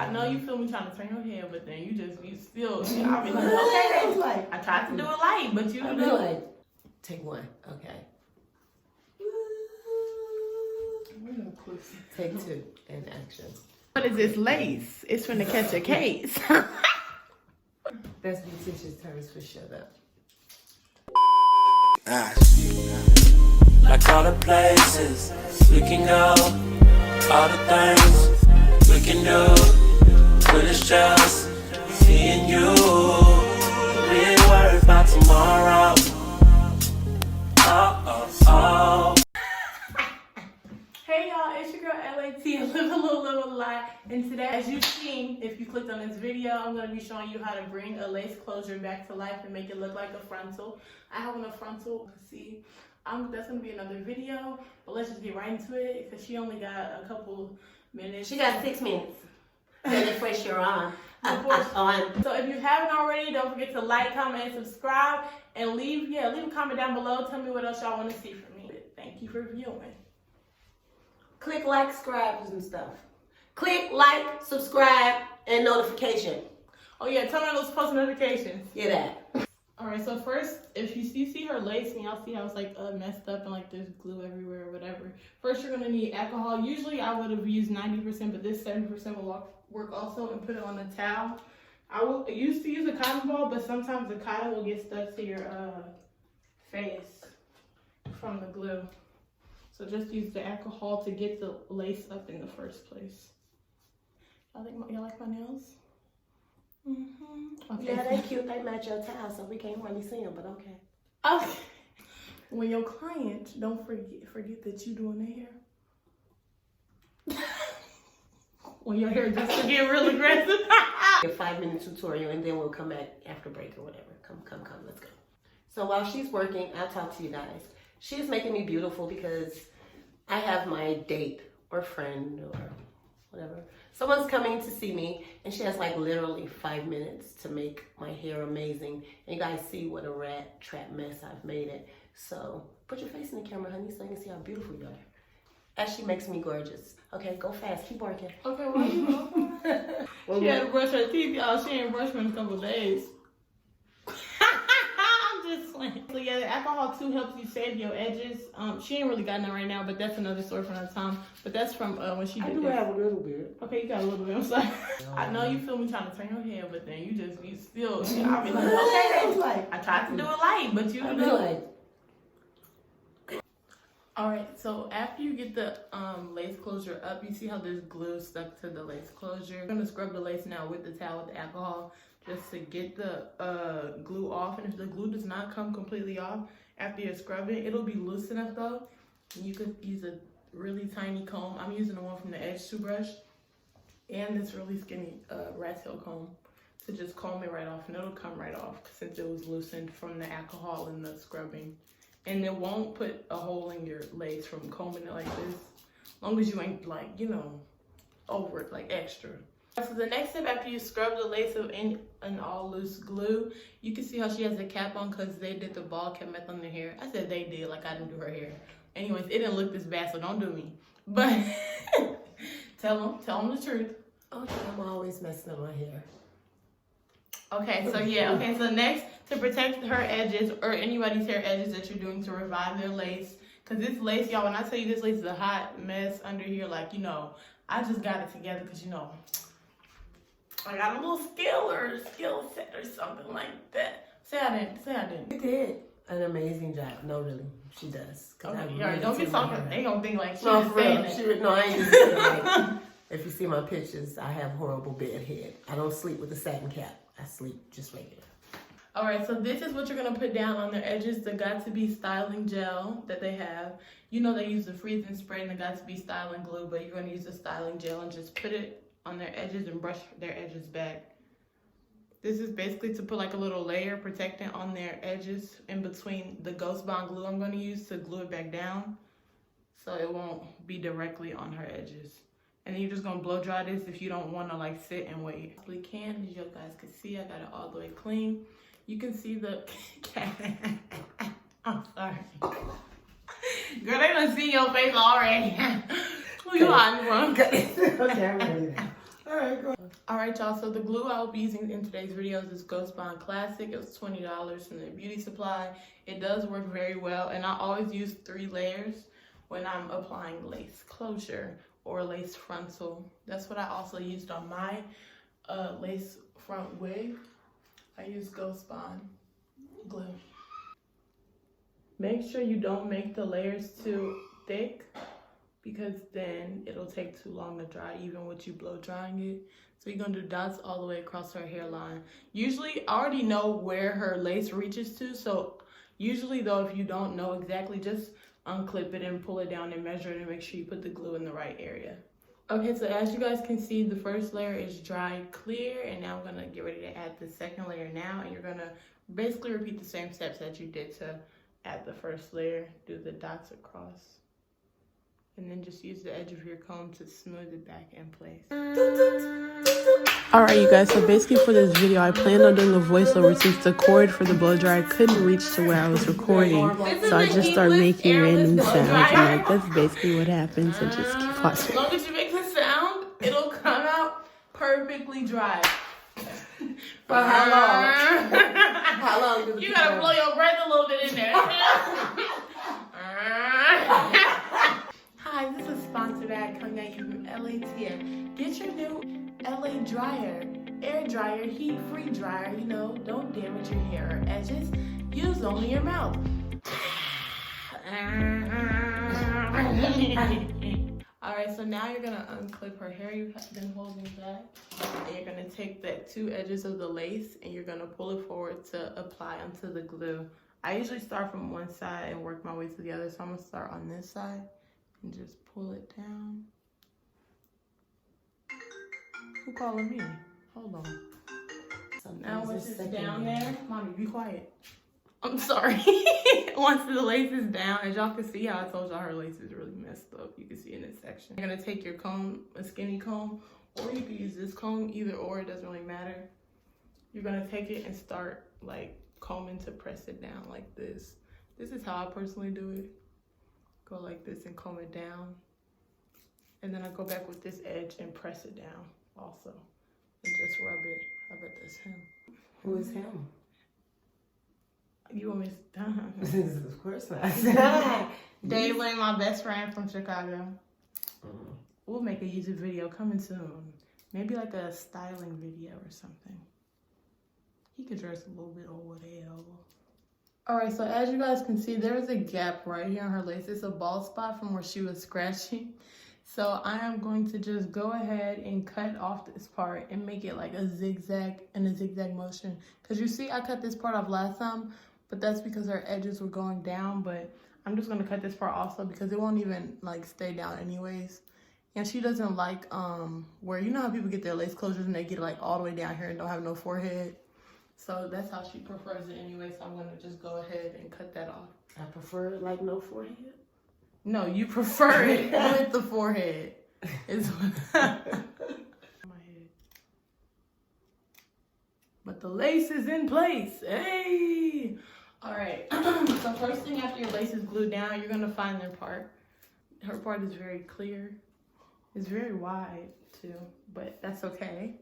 I know you feel me trying to turn your head, but then you still, I'll be like, okay. I tried to do it light, but you I'll be like, take one, okay. Take two, and action. What is this lace? It's from the catch a case. That's Beautician's terms for shut up. Like all the places we can go, all the things we can do, but it's just me and you. We ain't worried about tomorrow. Hey y'all, it's your girl LAT, Live a Little Lie. And today, as you've seen, if you clicked on this video, I'm going to be showing you how to bring a lace closure back to life and make it look like a frontal. I have on a frontal, see. That's going to be another video, but let's just get right into it because she only got a couple minutes. She got 6 minutes. Then it's fresh you're on. So if you haven't already, don't forget to like, comment, and subscribe, and leave a comment down below. Tell me what else y'all want to see from me. Thank you for viewing. Click like, subscribe, and stuff. Click like, subscribe, and notification. Oh yeah, turn on those post notifications. Yeah, that. All right, so first, if you see her lace, and y'all see how it's like messed up and like there's glue everywhere or whatever. First, you're gonna need alcohol. Usually, I would have used 90%, but this 70% will work also, and put it on a towel. I used to use a cotton ball, but sometimes the cotton will get stuck to your face from the glue. So just use the alcohol to get the lace up in the first place. Y'all like my nails? Okay. Yeah, they cute. They match your towel, so we can't really see them, but okay. Okay. When your client, don't forget that you doing their hair. When your hair just get real aggressive. A 5-minute tutorial, and then we'll come back after break or whatever. Come, let's go. So while she's working, I'll talk to you guys. She's making me beautiful because I have my date or friend or whatever. Someone's coming to see me, and she has like literally 5 minutes to make my hair amazing. And you guys see what a rat trap mess I've made it. So put your face in the camera, honey, so you can see how beautiful you are. As she makes me gorgeous. Okay, go fast. Keep working. Okay, well, you know. She had to brush her teeth, y'all. She ain't brushed in a couple days. I'm just playing. So yeah, the alcohol too helps you save your edges. She ain't really got none right now, but that's another story for another time. But that's from when she did I do have a little bit. Okay, you got a little bit. I'm sorry. I know you feel me trying to turn your head, but then you still. I'll be like, okay. I tried to do it light, but you do. All right, so after you get the lace closure up, you see how there's glue stuck to the lace closure. You're gonna scrub the lace now with the towel with the alcohol just to get the glue off. And if the glue does not come completely off after you're scrubbing, it'll be loose enough though. You could use a really tiny comb. I'm using the one from the Edge toothbrush and this really skinny rat tail comb to just comb it right off, and it'll come right off since it was loosened from the alcohol and the scrubbing. And it won't put a hole in your lace from combing it like this, as long as you ain't like, you know, over it like extra. So the next step after you scrub the lace of in all loose glue, you can see how she has a cap on because they did the ball cap method on their hair. I said they did, like I didn't do her hair. Anyways, it didn't look this bad, so don't do me. But tell them the truth. Okay, I'm always messing up my hair. Okay, so yeah, okay, so next, to protect her edges or anybody's hair edges that you're doing to revive their lace, because this lace, y'all, when I tell you this lace is a hot mess under here, like, you know, I just got it together because, you know, I got a little skill set or something like that. Say I didn't. You did an amazing job. No, really, she does. Okay, all right, don't be talking. They gonna think like she no, was saying it. No, I ain't just saying like, if you see my pictures, I have horrible bed head. I don't sleep with a satin cap. I sleep just regular. All right, so this is what you're gonna put down on their edges. The Got2b styling gel that they have. You know they use the freezing spray and the Got2b styling glue, but you're gonna use the styling gel and just put it on their edges and brush their edges back. This is basically to put like a little layer protecting on their edges in between the Ghost Bond glue I'm gonna use to glue it back down, so it won't be directly on her edges. And then you're just gonna blow dry this if you don't wanna like sit and wait. We can, as you guys can see, I got it all the way clean. You can see the I'm sorry. Girl, they done seen your face already. Who you hiding from? Okay, I'm ready now. Alright, y'all, so the glue I'll be using in today's videos is Ghost Bond Classic. It was $20 from the beauty supply. It does work very well, and I always use 3 layers when I'm applying lace closure or lace frontal. That's what I also used on my lace front wig. I use Ghost Bond glue. Make sure you don't make the layers too thick, because then it'll take too long to dry, even with you blow drying it. So you're gonna do dots all the way across her hairline. Usually, I already know where her lace reaches to, so usually though, if you don't know exactly, just unclip it and pull it down and measure it and make sure you put the glue in the right area. Okay, so as you guys can see, the first layer is dry clear, and now I'm gonna get ready to add the second layer now, and you're gonna basically repeat the same steps that you did to add the first layer. Do the dots across. And then just use the edge of your comb to smooth it back in place. Alright, you guys, so basically for this video, I planned on doing a voiceover since the cord for the blow dryer couldn't reach to where I was recording. So I just started making random sounds, and like, that's basically what happens, and just keep watching. As long as you make the sound, it'll come out perfectly dry. For how long? How long do you gotta blow your breath a little bit in there. Hi, this is sponsored ad coming at you from LA Tia. Get your new LA dryer, air dryer, heat-free dryer. You know, don't damage your hair or edges. Use only your mouth. Alright, so now you're gonna unclip her hair you've been holding back. And you're gonna take the 2 edges of the lace and you're gonna pull it forward to apply onto the glue. I usually start from one side and work my way to the other, so I'm gonna start on this side and just pull it down. Who calling me? Hold on. Now once it's down there, mommy, be quiet. I'm sorry. Once the lace is down, as y'all can see how I told y'all her lace is really messed up. You can see in this section. You're gonna take your comb, a skinny comb, or you can use this comb, either or, it doesn't really matter. You're gonna take it and start like combing to press it down like this. This is how I personally do it. Go like this and comb it down. And then I go back with this edge and press it down also. And just rub it. I bet that's him. Who is him? You want me to This is, of course not. Daylin, my best friend from Chicago. We'll make a YouTube video coming soon. Maybe like a styling video or something. He could dress a little bit over there. Alright, so as you guys can see, there's a gap right here on her lace. It's a bald spot from where she was scratching. So I am going to just go ahead and cut off this part and make it like a zigzag in a zigzag motion. Because you see, I cut this part off last time, but that's because her edges were going down. But I'm just going to cut this part also because it won't even like stay down anyways. And she doesn't like where, you know how people get their lace closures and they get like all the way down here and don't have no forehead. So that's how she prefers it anyway. So I'm going to just go ahead and cut that off. I prefer like no forehead. No, you prefer it with the forehead. It's my head. But the lace is in place. Hey! Alright. So first thing after your lace is glued down, you're going to find their part. Her part is very clear. It's very wide too, but that's okay.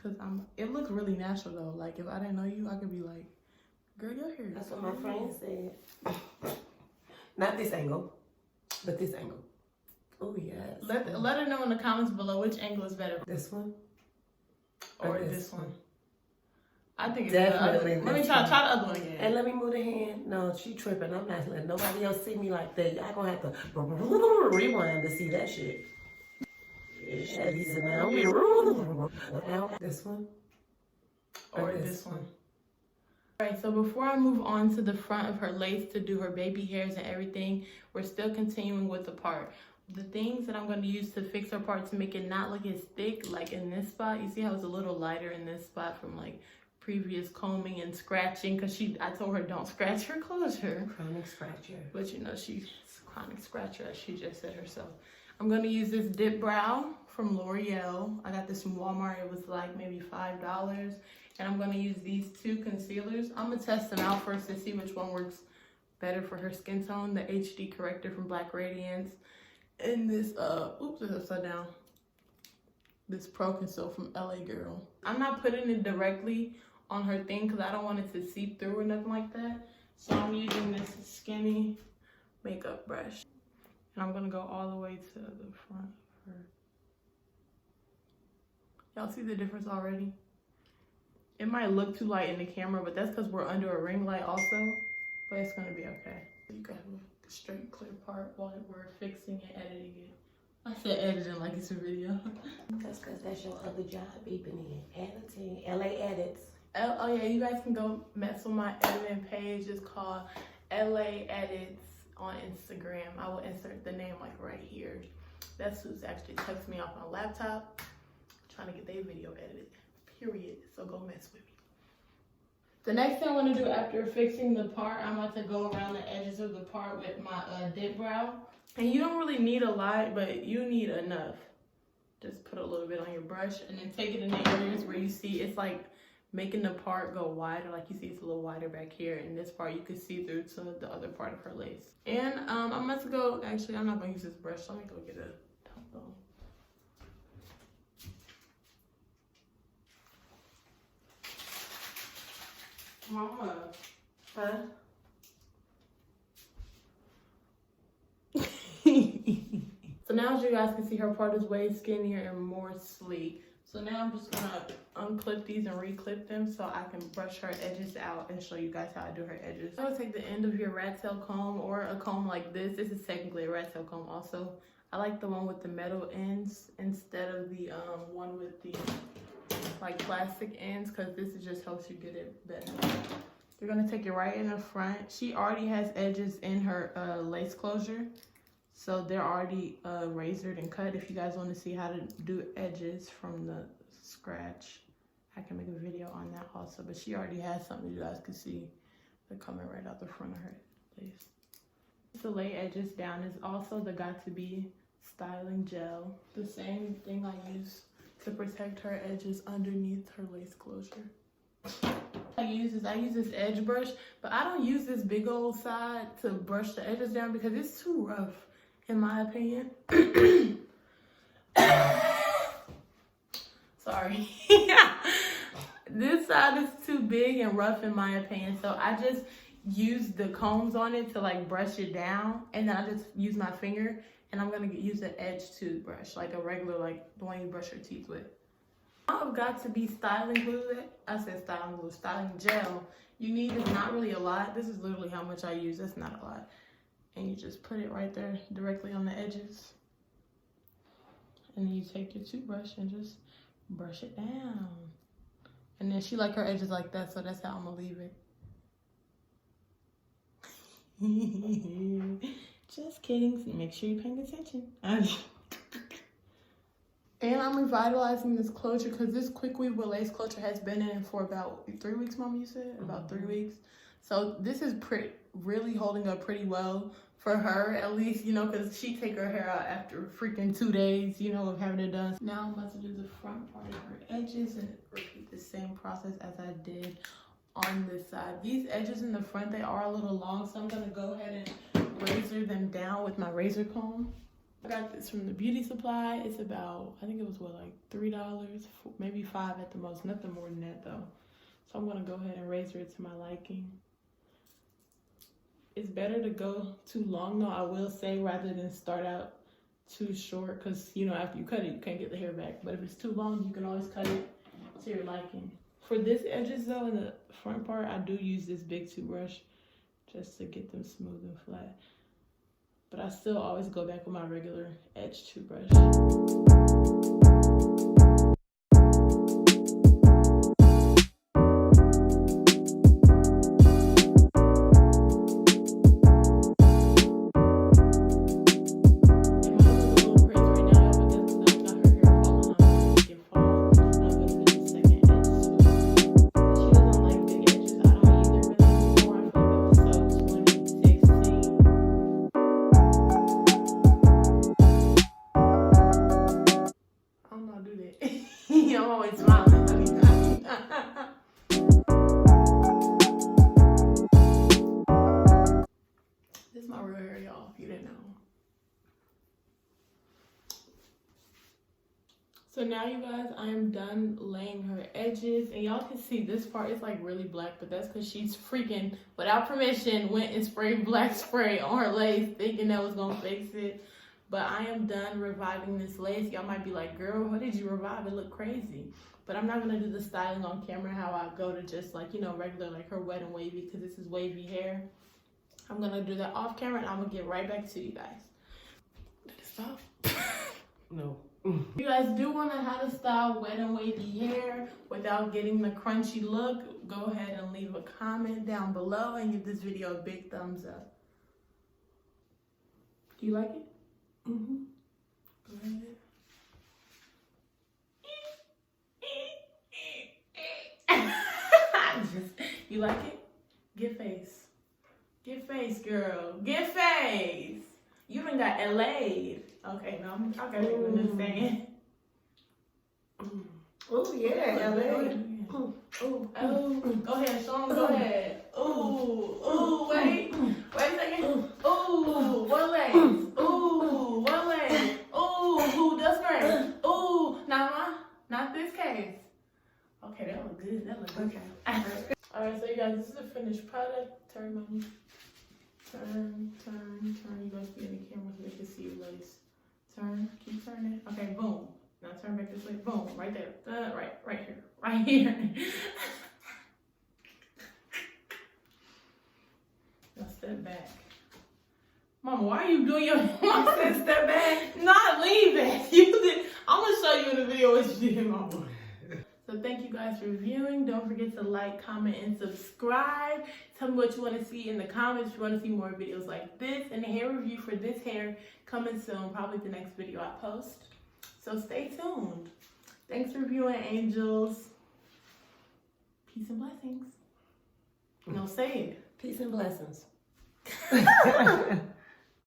Cause it looks really natural though. Like if I didn't know you, I could be like, girl, your hair. That's what my friend said. Not this angle, but this angle. Oh yes. Let her know in the comments below which angle is better. This one or this one. I think it's definitely. Let me try the other one again. And let me move the hand. No, she tripping. I'm not letting nobody else see me like that. Y'all gonna have to rewind to see that shit. This one or this one. Alright, so before I move on to the front of her lace to do her baby hairs and everything, we're still continuing with the part. The things that I'm going to use to fix her part to make it not look as thick, like in this spot, you see how it's a little lighter in this spot from like previous combing and scratching, because I told her don't scratch her closure. Chronic scratcher. But you know, she's a chronic scratcher, as she just said herself. I'm going to use this Dip Brow from L'Oreal. I got this from Walmart. It was like maybe $5. And I'm going to use these 2 concealers. I'm going to test them out first to see which one works better for her skin tone. The HD Corrector from Black Radiance. And this, oops, it's upside down. this Pro Conceal from LA Girl. I'm not putting it directly on her thing because I don't want it to seep through or nothing like that. So I'm using this skinny makeup brush. And I'm gonna go all the way to the front of her. Y'all see the difference already? It might look too light in the camera, but that's because we're under a ring light also. But it's gonna be okay. You can have a straight, clear part while we're fixing and editing it. I said editing like it's a video. That's because that's your other job, beeping in. Editing, LA Edits. Oh yeah, you guys can go mess with my editing page. It's called LA Edits on Instagram. I will insert the name like right here. That's who's actually texting me off my laptop, trying to get their video edited, period. So go mess with me. The next thing I want to do after fixing the part, I'm about to go around the edges of the part with my dip brow. And you don't really need a lot, but you need enough. Just put a little bit on your brush and then take it in the areas where you see it's like making the part go wider. Like you see it's a little wider back here. And this part you can see through to the other part of her lace. And I'm about to go, actually I'm not going to use this brush. Let me go get a top bone. Mama. Huh? So now as you guys can see, her part is way skinnier and more sleek. So now I'm just gonna unclip these and reclip them so I can brush her edges out and show you guys how I do her edges. I would take the end of your rat tail comb or a comb like this. This is technically a rat tail comb also. I like the one with the metal ends instead of the one with the like plastic ends, because this is just helps you get it better. You're gonna take it right in the front. She already has edges in her lace closure. So they're already razored and cut. If you guys want to see how to do edges from the scratch, I can make a video on that also. But she already has something you guys can see. They're coming right out the front of her lace. To lay edges down is also the Got To Be styling gel. The same thing I use to protect her edges underneath her lace closure. I use this edge brush, but I don't use this big old side to brush the edges down because it's too rough. In my opinion. Sorry. This side is too big and rough in my opinion. So I just use the combs on it to like brush it down. And then I just use my finger and I'm gonna use an edge toothbrush, like a regular, like the one you brush your teeth with. I've Got To Be styling glue. I said styling glue, styling gel. You need is not really a lot. This is literally how much I use. That's not a lot. And you just put it right there directly on the edges. And then you take your toothbrush and just brush it down. And then she like her edges like that, so that's how I'm gonna leave it. Just kidding. Make sure you're paying attention. And I'm revitalizing this closure because this quick weave with lace closure has been in for about 3 weeks, Mama, you said? About 3 weeks. So this is really holding up pretty well for her, at least, you know, because she take her hair out after freaking 2 days, you know, of having it done. Now I'm about to do the front part of her edges and repeat the same process as I did on this side. These edges in the front, they are a little long, so I'm going to go ahead and razor them down with my razor comb. I got this from the beauty supply. It's about, I think it was what, like $3, maybe $5 at the most, nothing more than that though. So I'm going to go ahead and razor it to my liking. It's better to go too long though, I will say, rather than start out too short, because you know after you cut it you can't get the hair back. But if it's too long you can always cut it to your liking. For this edges though, in the front part, I do use this big toothbrush just to get them smooth and flat. But I still always go back with my regular edge toothbrush. I'm always smiling. This is my real hair, y'all, if you didn't know. So now you guys, I am done laying her edges, and y'all can see this part is like really black, but that's because she's freaking, without permission, went and sprayed black spray on her lace thinking that was gonna fix it. But I am done reviving this lace. Y'all might be like, girl, what did you revive? It looked crazy. But I'm not gonna do the styling on camera how I go to just like, you know, regular like her wet and wavy, because this is wavy hair. I'm gonna do that off camera, and I'm gonna get right back to you guys. Did it stop? No. If you guys do want to know how to style wet and wavy hair without getting the crunchy look, go ahead and leave a comment down below and give this video a big thumbs up. Do you like it? Mm-hmm. Go ahead. You like it? Get face. Get face, girl. Get face. You even got LA'd. Okay, no, I got you understand. Oh, yeah, LA. Oh, go ahead, show them, go ahead. Ooh, wait a second. Ooh, one leg. Ooh, one leg. Ooh, that's great. Ooh, not this case. Okay, that look good, Okay. Alright, so you guys, this is a finished product. Turn, mommy. Turn. You guys be in the camera so they can see your lace. Turn, keep turning. Okay, boom. Now turn back this way. Boom, right there. Right here. Now step back. Mama, why are you doing your mom said step back? Not leave it. You did. I'm gonna show you in the video what you did, Mama. So thank you guys for viewing. Don't forget to like, comment, and subscribe. Tell me what you want to see in the comments. If you want to see more videos like this, and a hair review for this hair coming soon, probably the next video I post. So stay tuned. Thanks for viewing, angels. Peace and blessings. No, say it. Peace and blessings.